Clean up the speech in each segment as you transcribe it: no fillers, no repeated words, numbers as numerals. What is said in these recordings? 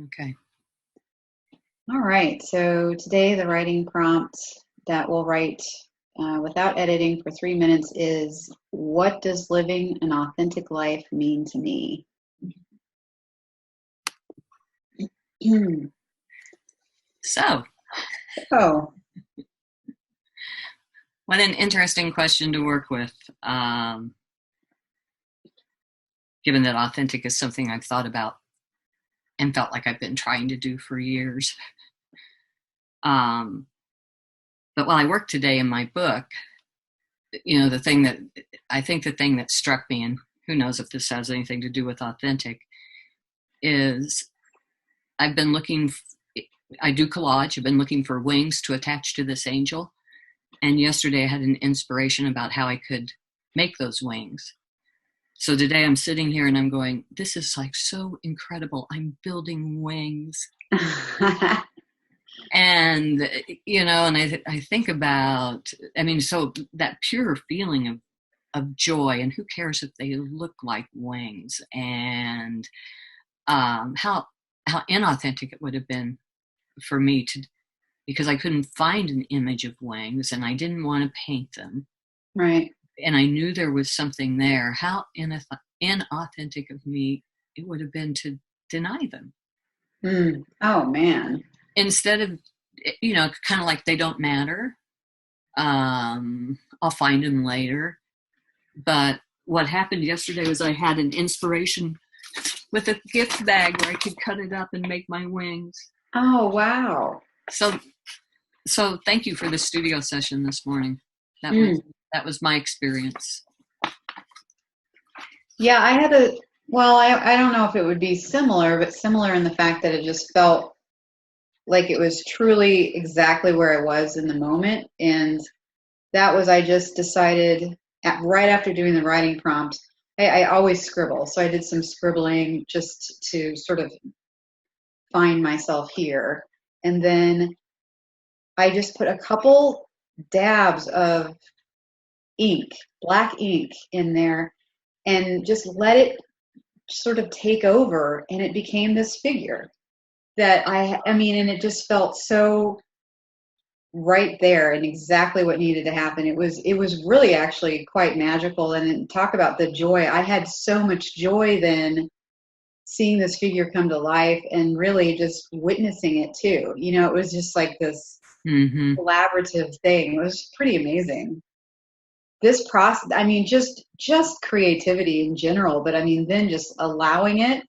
Okay. All right. So today the writing prompt that we'll write without editing for 3 minutes is, what does living an authentic life mean to me? So, Oh, what an interesting question to work with. Given that authentic is something I've thought about and felt like I've been trying to do for years. But while I worked today in my book, the thing that struck me, and who knows if this has anything to do with authentic, is I've been looking, I do collage, I've been looking for wings to attach to this angel. And yesterday I had an inspiration about how I could make those wings. So today I'm sitting here and I'm going, this is like so incredible. I'm building wings. And, and I think about, so that pure feeling of joy, and who cares if they look like wings, and how inauthentic it would have been for me because I couldn't find an image of wings and I didn't want to paint them. right. And I knew there was something there. How inauthentic of me it would have been to deny them. Oh, man. Instead of, kind of like they don't matter. I'll find them later. But what happened yesterday was I had an inspiration with a gift bag where I could cut it up and make my wings. Oh, wow. So thank you for the studio session this morning. That was my experience. Yeah, I had I don't know if it would be similar, but similar in the fact that it just felt like it was truly exactly where I was in the moment. And that was, I just decided right after doing the writing prompt, I always scribble. So I did some scribbling just to sort of find myself here. And then I just put a couple dabs of ink, black ink in there, and just let it sort of take over. And it became this figure that and it just felt so right there and exactly what needed to happen. It was really actually quite magical. And talk about the joy. I had so much joy then seeing this figure come to life and really just witnessing it too. It was just like this collaborative thing. It was pretty amazing. This process, just creativity in general, but then just allowing it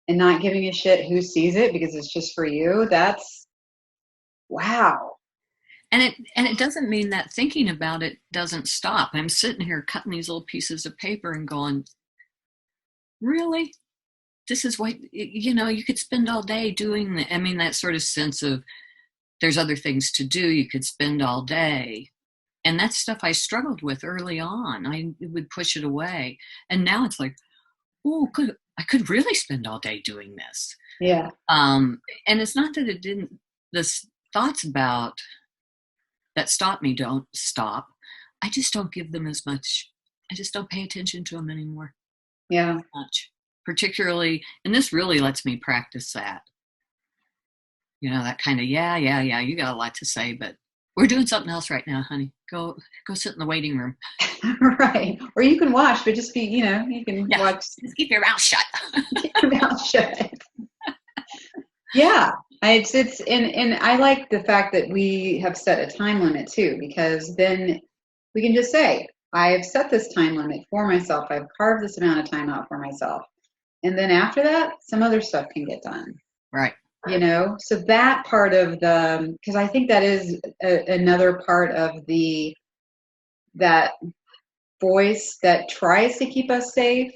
and not giving a shit who sees it because it's just for you. That's wow. And it doesn't mean that thinking about it doesn't stop. I'm sitting here cutting these little pieces of paper and going, really? This is what, you could spend all day doing that sort of sense of there's other things to do. You could spend all day. And that's stuff I struggled with early on. I would push it away. And now it's like, oh, I could really spend all day doing this. Yeah. And it's not that it didn't, the thoughts about that stop me don't stop. I just don't give them as much. I just don't pay attention to them anymore. Yeah. Much. Particularly, and this really lets me practice that. That kind of, yeah, you got a lot to say, but we're doing something else right now, honey. Go sit in the waiting room. Right. Or you can watch, but just be, you can watch. Just keep your mouth shut. Keep your mouth shut. Yeah. And I like the fact that we have set a time limit too, because then we can just say, I have set this time limit for myself. I've carved this amount of time out for myself. And then after that, some other stuff can get done. Right. So that part of because I think that is another part of that voice that tries to keep us safe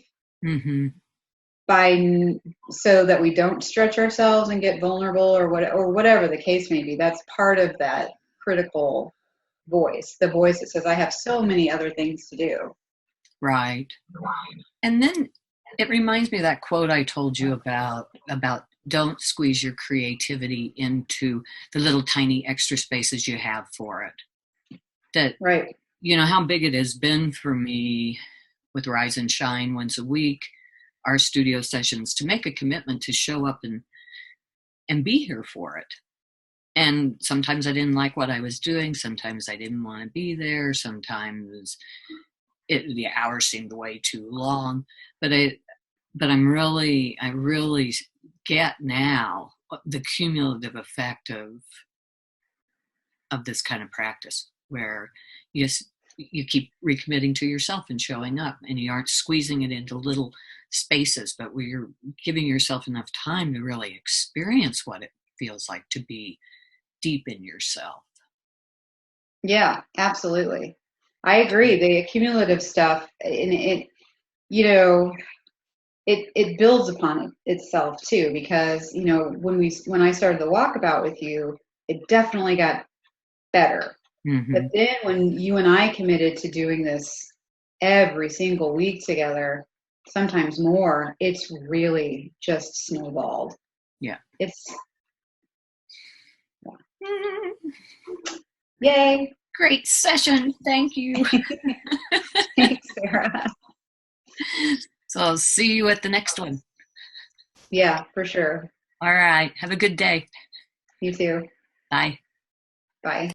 so that we don't stretch ourselves and get vulnerable or whatever the case may be. That's part of that critical voice, the voice that says, I have so many other things to do. Right. And then it reminds me of that quote I told you about don't squeeze your creativity into the little tiny extra spaces you have for it. That, right. How big it has been for me with Rise and Shine once a week, our studio sessions, to make a commitment to show up and and be here for it. And sometimes I didn't like what I was doing. Sometimes I didn't want to be there. Sometimes the hours seemed way too long. But I really get now the cumulative effect of this kind of practice, where you keep recommitting to yourself and showing up, and you aren't squeezing it into little spaces, but where you're giving yourself enough time to really experience what it feels like to be deep in yourself. Yeah, absolutely. I agree. The cumulative stuff, and it builds upon itself too, because when I started the walkabout with you, it definitely got better. Mm-hmm. But then when you and I committed to doing this every single week together, sometimes more, it's really just snowballed. Yeah. Yay. Great session. Thank you. Thanks, Sarah. So I'll see you at the next one. Yeah, for sure. All right. Have a good day. You too. Bye. Bye.